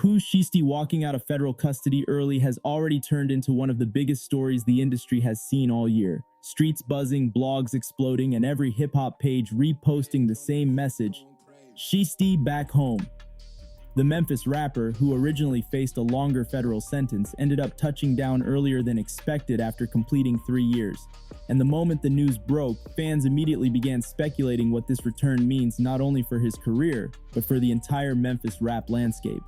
Pooh Shiesty walking out of federal custody early has already turned into one of the biggest stories the industry has seen all year. Streets buzzing, blogs exploding, and every hip-hop page reposting the same message: Shiesty back home. The Memphis rapper, who originally faced a longer federal sentence, ended up touching down earlier than expected after completing 3 years. And the moment the news broke, fans immediately began speculating what this return means not only for his career, but for the entire Memphis rap landscape.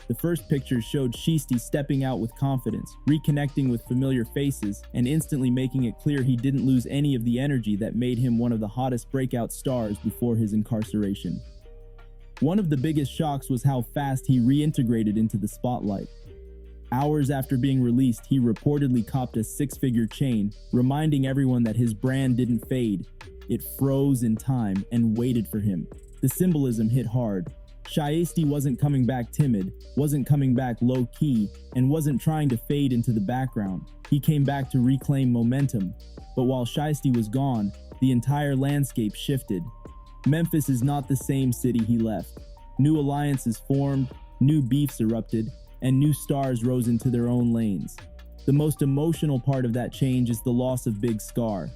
The first pictures showed Shiesty stepping out with confidence, reconnecting with familiar faces, and instantly making it clear he didn't lose any of the energy that made him one of the hottest breakout stars before his incarceration. One of the biggest shocks was how fast he reintegrated into the spotlight. Hours after being released, he reportedly copped a 6-figure chain, reminding everyone that his brand didn't fade. It froze in time and waited for him. The symbolism hit hard. Shiesty wasn't coming back timid, wasn't coming back low-key, and wasn't trying to fade into the background. He came back to reclaim momentum. But while Shiesty was gone, the entire landscape shifted. Memphis is not the same city he left. New alliances formed, new beefs erupted, and new stars rose into their own lanes. The most emotional part of that change is the loss of Big Scar.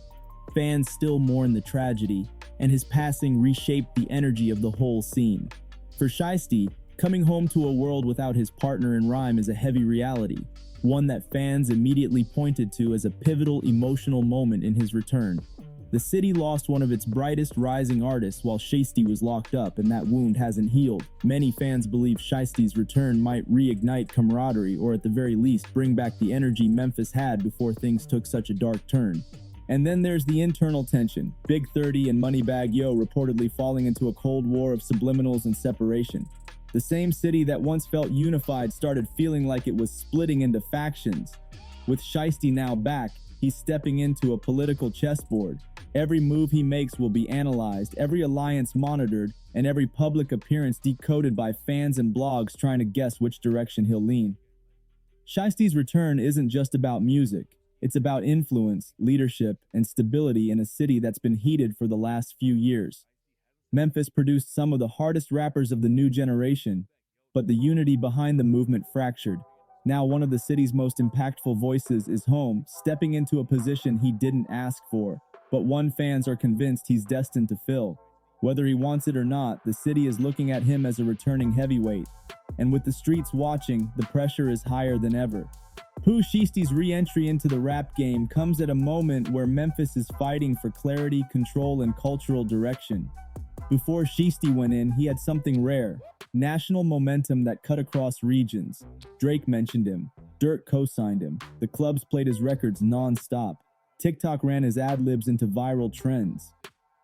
Fans still mourn the tragedy, and his passing reshaped the energy of the whole scene. For Shiesty, coming home to a world without his partner in rhyme is a heavy reality, one that fans immediately pointed to as a pivotal emotional moment in his return. The city lost one of its brightest rising artists while Shiesty was locked up, and that wound hasn't healed. Many fans believe Shiesty's return might reignite camaraderie, or at the very least bring back the energy Memphis had before things took such a dark turn. And then there's the internal tension. Big 30 and Moneybagg Yo reportedly falling into a cold war of subliminals and separation. The same city that once felt unified started feeling like it was splitting into factions. With Shiesty now back, he's stepping into a political chessboard. Every move he makes will be analyzed, every alliance monitored, and every public appearance decoded by fans and blogs trying to guess which direction he'll lean. Shiesty's return isn't just about music. It's about influence, leadership, and stability in a city that's been heated for the last few years. Memphis produced some of the hardest rappers of the new generation, but the unity behind the movement fractured. Now one of the city's most impactful voices is home, stepping into a position he didn't ask for, but one fans are convinced he's destined to fill. Whether he wants it or not, the city is looking at him as a returning heavyweight. And with the streets watching, the pressure is higher than ever. Pooh Shiesty's re-entry into the rap game comes at a moment where Memphis is fighting for clarity, control, and cultural direction. Before Shiesty went in, he had something rare: national momentum that cut across regions. Drake mentioned him. Dirt co-signed him. The clubs played his records non-stop. TikTok ran his ad-libs into viral trends.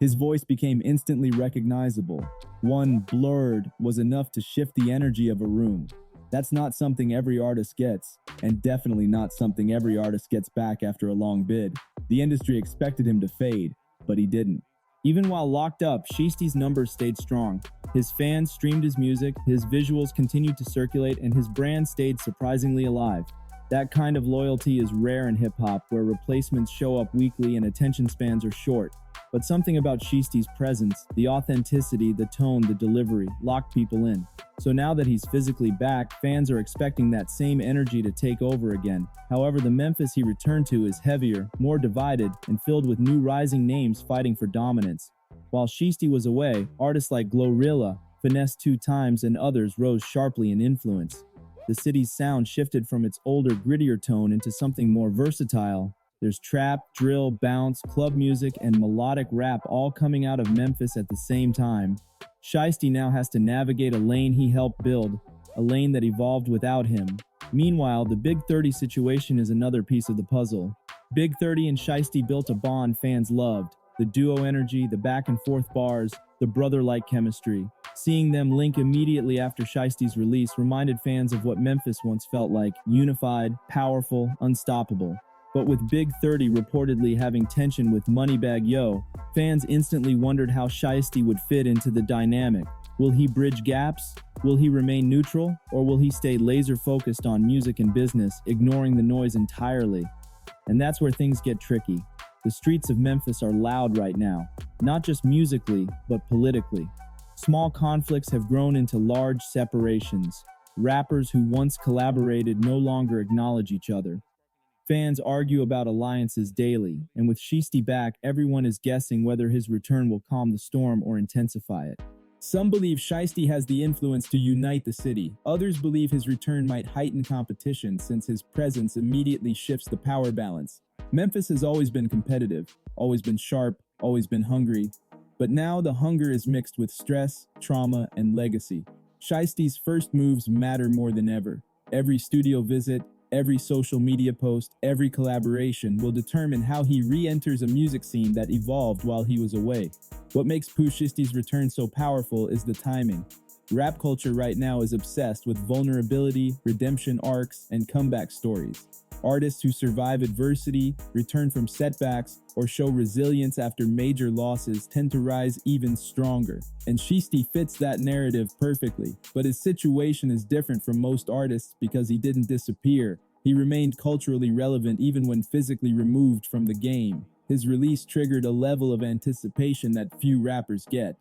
His voice became instantly recognizable. One blurred was enough to shift the energy of a room. That's not something every artist gets, and definitely not something every artist gets back after a long bid. The industry expected him to fade, but he didn't. Even while locked up, Shiesty's numbers stayed strong. His fans streamed his music, his visuals continued to circulate, and his brand stayed surprisingly alive. That kind of loyalty is rare in hip-hop, where replacements show up weekly and attention spans are short. But something about Shiesty's presence, the authenticity, the tone, the delivery, locked people in. So now that he's physically back, fans are expecting that same energy to take over again. However, the Memphis he returned to is heavier, more divided, and filled with new rising names fighting for dominance. While Shiesty was away, artists like Glorilla, Finesse 2 Times, and others rose sharply in influence. The city's sound shifted from its older, grittier tone into something more versatile. There's trap, drill, bounce, club music, and melodic rap all coming out of Memphis at the same time. Shiesty now has to navigate a lane he helped build, a lane that evolved without him. Meanwhile, the Big 30 situation is another piece of the puzzle. Big 30 and Shiesty built a bond fans loved. The duo energy, the back-and-forth bars, the brother-like chemistry. Seeing them link immediately after Shiesty's release reminded fans of what Memphis once felt like: unified, powerful, unstoppable. But with Big 30 reportedly having tension with Moneybagg Yo, fans instantly wondered how Shiesty would fit into the dynamic. Will he bridge gaps? Will he remain neutral? Or will he stay laser-focused on music and business, ignoring the noise entirely? And that's where things get tricky. The streets of Memphis are loud right now, not just musically, but politically. Small conflicts have grown into large separations. Rappers who once collaborated no longer acknowledge each other. Fans argue about alliances daily, and with Shiesty back, everyone is guessing whether his return will calm the storm or intensify it. Some believe Shiesty has the influence to unite the city. Others believe his return might heighten competition since his presence immediately shifts the power balance. Memphis has always been competitive, always been sharp, always been hungry. But now the hunger is mixed with stress, trauma, and legacy. Shiesty's first moves matter more than ever. Every studio visit, every social media post, every collaboration will determine how he re-enters a music scene that evolved while he was away. What makes Pooh Shiesty's return so powerful is the timing. Rap culture right now is obsessed with vulnerability, redemption arcs, and comeback stories. Artists who survive adversity, return from setbacks, or show resilience after major losses tend to rise even stronger. And Shiesty fits that narrative perfectly. But his situation is different from most artists because he didn't disappear. He remained culturally relevant even when physically removed from the game. His release triggered a level of anticipation that few rappers get.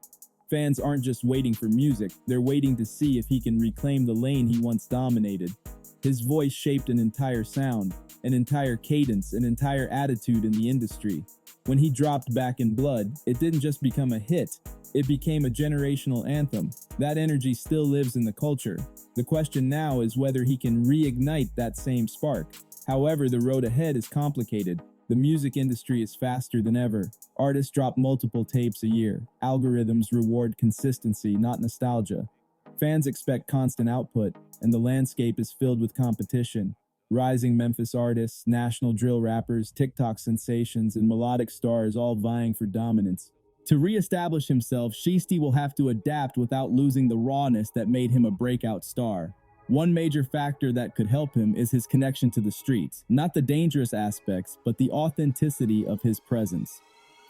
Fans aren't just waiting for music, they're waiting to see if he can reclaim the lane he once dominated. His voice shaped an entire sound, an entire cadence, an entire attitude in the industry. When he dropped Back in Blood, it didn't just become a hit, it became a generational anthem. That energy still lives in the culture. The question now is whether he can reignite that same spark. However, the road ahead is complicated. The music industry is faster than ever. Artists drop multiple tapes a year. Algorithms reward consistency, not nostalgia. Fans expect constant output, and the landscape is filled with competition. Rising Memphis artists, national drill rappers, TikTok sensations, and melodic stars all vying for dominance. To re-establish himself, Shiesty will have to adapt without losing the rawness that made him a breakout star. One major factor that could help him is his connection to the streets. Not the dangerous aspects, but the authenticity of his presence.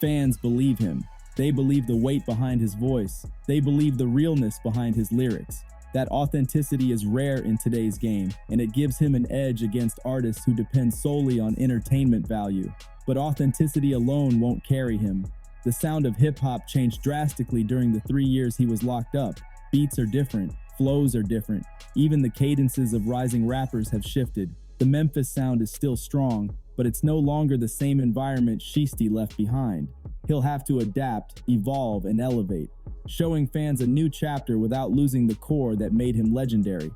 Fans believe him. They believe the weight behind his voice. They believe the realness behind his lyrics. That authenticity is rare in today's game, and it gives him an edge against artists who depend solely on entertainment value. But authenticity alone won't carry him. The sound of hip-hop changed drastically during the 3 years he was locked up. Beats are different, flows are different. Even the cadences of rising rappers have shifted. The Memphis sound is still strong, but it's no longer the same environment Shiesty left behind. He'll have to adapt, evolve, and elevate, showing fans a new chapter without losing the core that made him legendary.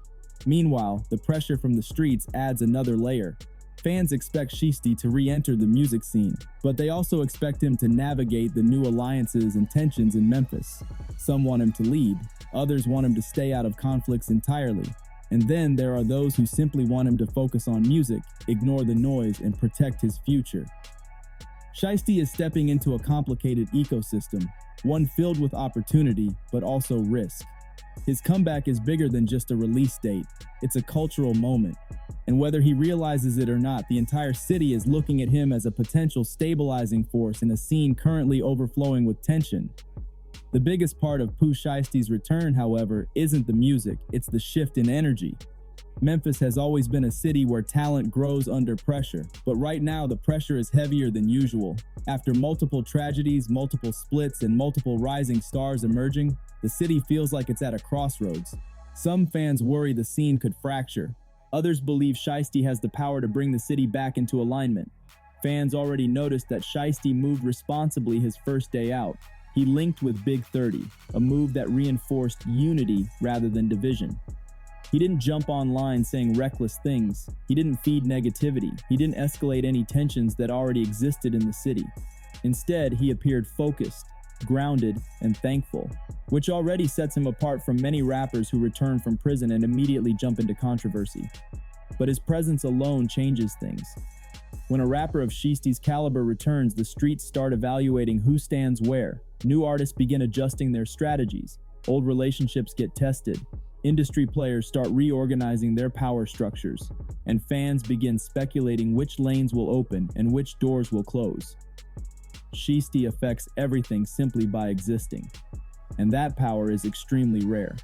Meanwhile, the pressure from the streets adds another layer. Fans expect Shiesty to re-enter the music scene, but they also expect him to navigate the new alliances and tensions in Memphis. Some want him to lead, others want him to stay out of conflicts entirely. And then there are those who simply want him to focus on music, ignore the noise, and protect his future. Shiesty is stepping into a complicated ecosystem, one filled with opportunity, but also risk. His comeback is bigger than just a release date. It's a cultural moment. And whether he realizes it or not, the entire city is looking at him as a potential stabilizing force in a scene currently overflowing with tension. The biggest part of Pooh Shiesty's return, however, isn't the music, it's the shift in energy. Memphis has always been a city where talent grows under pressure, but right now the pressure is heavier than usual. After multiple tragedies, multiple splits, and multiple rising stars emerging, the city feels like it's at a crossroads. Some fans worry the scene could fracture. Others believe Shiesty has the power to bring the city back into alignment. Fans already noticed that Shiesty moved responsibly his first day out. He linked with Big 30, a move that reinforced unity rather than division. He didn't jump online saying reckless things. He didn't feed negativity. He didn't escalate any tensions that already existed in the city. Instead, he appeared focused, grounded, and thankful, which already sets him apart from many rappers who return from prison and immediately jump into controversy. But his presence alone changes things. When a rapper of Shiesty's caliber returns, the streets start evaluating who stands where. New artists begin adjusting their strategies. Old relationships get tested. Industry players start reorganizing their power structures, and fans begin speculating which lanes will open and which doors will close. Shiesty affects everything simply by existing, and that power is extremely rare.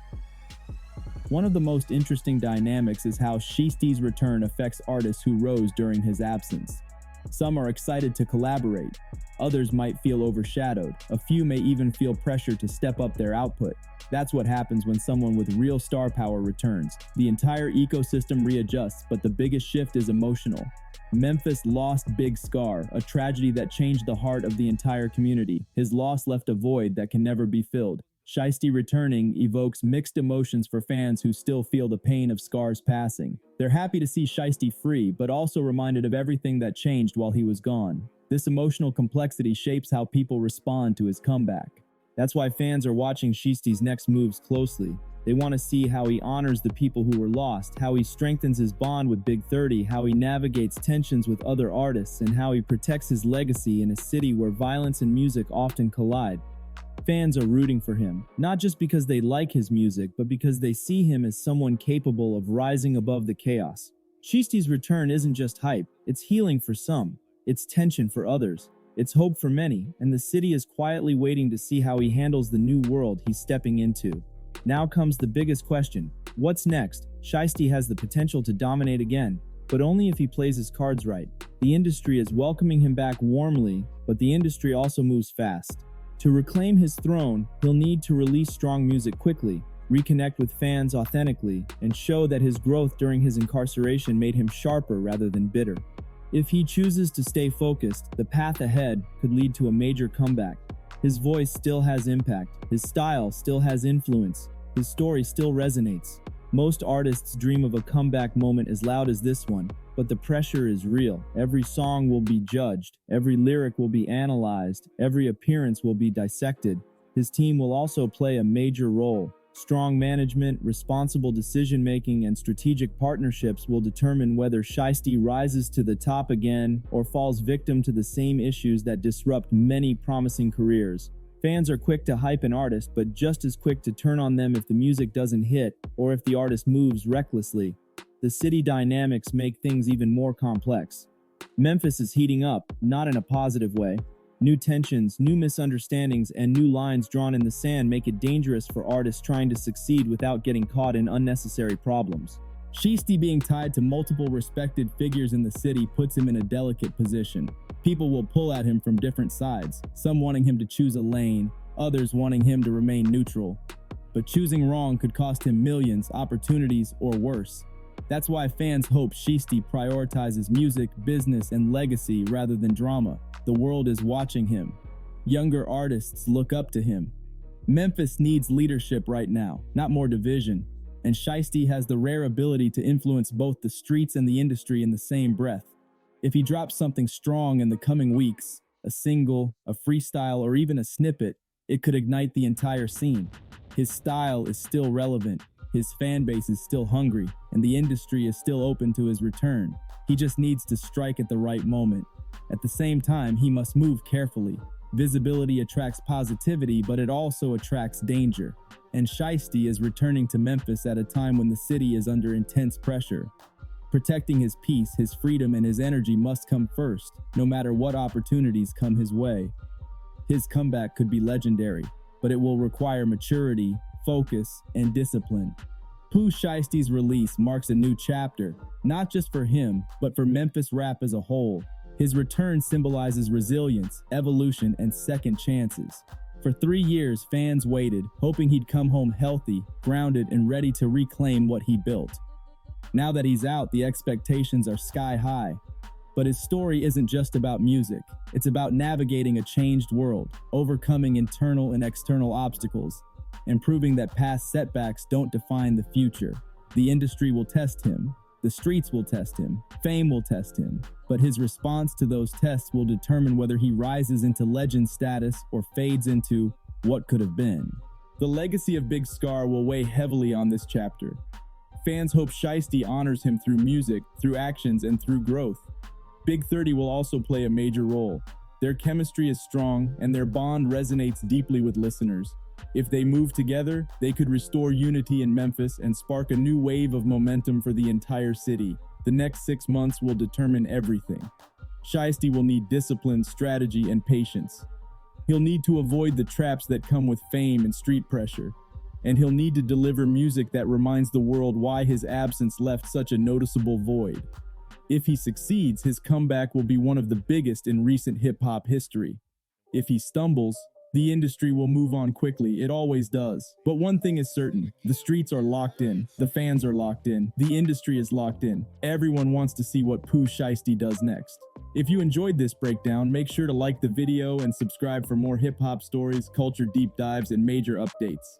One of the most interesting dynamics is how Shiesty's return affects artists who rose during his absence. Some are excited to collaborate. Others might feel overshadowed. A few may even feel pressure to step up their output. That's what happens when someone with real star power returns. The entire ecosystem readjusts, but the biggest shift is emotional. Memphis lost Big Scar, a tragedy that changed the heart of the entire community. His loss left a void that can never be filled. Shiesty returning evokes mixed emotions for fans who still feel the pain of Scar's passing. They're happy to see Shiesty free, but also reminded of everything that changed while he was gone. This emotional complexity shapes how people respond to his comeback. That's why fans are watching Shiesty's next moves closely. They want to see how he honors the people who were lost, how he strengthens his bond with Big 30, how he navigates tensions with other artists, and how he protects his legacy in a city where violence and music often collide. Fans are rooting for him, not just because they like his music, but because they see him as someone capable of rising above the chaos. Shiesty's return isn't just hype, it's healing for some, it's tension for others, it's hope for many, and the city is quietly waiting to see how he handles the new world he's stepping into. Now comes the biggest question. What's next? Shiesty has the potential to dominate again, but only if he plays his cards right. The industry is welcoming him back warmly, but the industry also moves fast. To reclaim his throne, he'll need to release strong music quickly, reconnect with fans authentically, and show that his growth during his incarceration made him sharper rather than bitter. If he chooses to stay focused, the path ahead could lead to a major comeback. His voice still has impact, his style still has influence, his story still resonates. Most artists dream of a comeback moment as loud as this one, but the pressure is real. Every song will be judged, every lyric will be analyzed, every appearance will be dissected. His team will also play a major role. Strong management, responsible decision-making, and strategic partnerships will determine whether Shiesty rises to the top again or falls victim to the same issues that disrupt many promising careers. Fans are quick to hype an artist, but just as quick to turn on them if the music doesn't hit or if the artist moves recklessly. The city dynamics make things even more complex. Memphis is heating up, not in a positive way. New tensions, new misunderstandings, and new lines drawn in the sand make it dangerous for artists trying to succeed without getting caught in unnecessary problems. Shiesty being tied to multiple respected figures in the city puts him in a delicate position. People will pull at him from different sides, some wanting him to choose a lane, others wanting him to remain neutral. But choosing wrong could cost him millions, opportunities, or worse. That's why fans hope Shiesty prioritizes music, business, and legacy rather than drama. The world is watching him. Younger artists look up to him. Memphis needs leadership right now, not more division. And Shiesty has the rare ability to influence both the streets and the industry in the same breath. If he drops something strong in the coming weeks, a single, a freestyle, or even a snippet, it could ignite the entire scene. His style is still relevant, his fan base is still hungry, and the industry is still open to his return. He just needs to strike at the right moment. At the same time, he must move carefully. Visibility attracts positivity, but it also attracts danger. And Shiesty is returning to Memphis at a time when the city is under intense pressure. Protecting his peace, his freedom, and his energy must come first, no matter what opportunities come his way. His comeback could be legendary, but it will require maturity, focus, and discipline. Pooh Shiesty's release marks a new chapter, not just for him, but for Memphis rap as a whole. His return symbolizes resilience, evolution, and second chances. For 3 years, fans waited, hoping he'd come home healthy, grounded, and ready to reclaim what he built. Now that he's out, the expectations are sky high. But his story isn't just about music. It's about navigating a changed world, overcoming internal and external obstacles, and proving that past setbacks don't define the future. The industry will test him. The streets will test him. Fame will test him. But his response to those tests will determine whether he rises into legend status or fades into what could have been. The legacy of Big Scar will weigh heavily on this chapter. Fans hope Shiesty honors him through music, through actions, and through growth. Big 30 will also play a major role. Their chemistry is strong, and their bond resonates deeply with listeners. If they move together, they could restore unity in Memphis and spark a new wave of momentum for the entire city. The next 6 months will determine everything. Shiesty will need discipline, strategy, and patience. He'll need to avoid the traps that come with fame and street pressure. And he'll need to deliver music that reminds the world why his absence left such a noticeable void. If he succeeds, his comeback will be one of the biggest in recent hip-hop history. If he stumbles, the industry will move on quickly, it always does. But one thing is certain, the streets are locked in, the fans are locked in, the industry is locked in. Everyone wants to see what Pooh Shiesty does next. If you enjoyed this breakdown, make sure to like the video and subscribe for more hip-hop stories, culture deep dives, and major updates.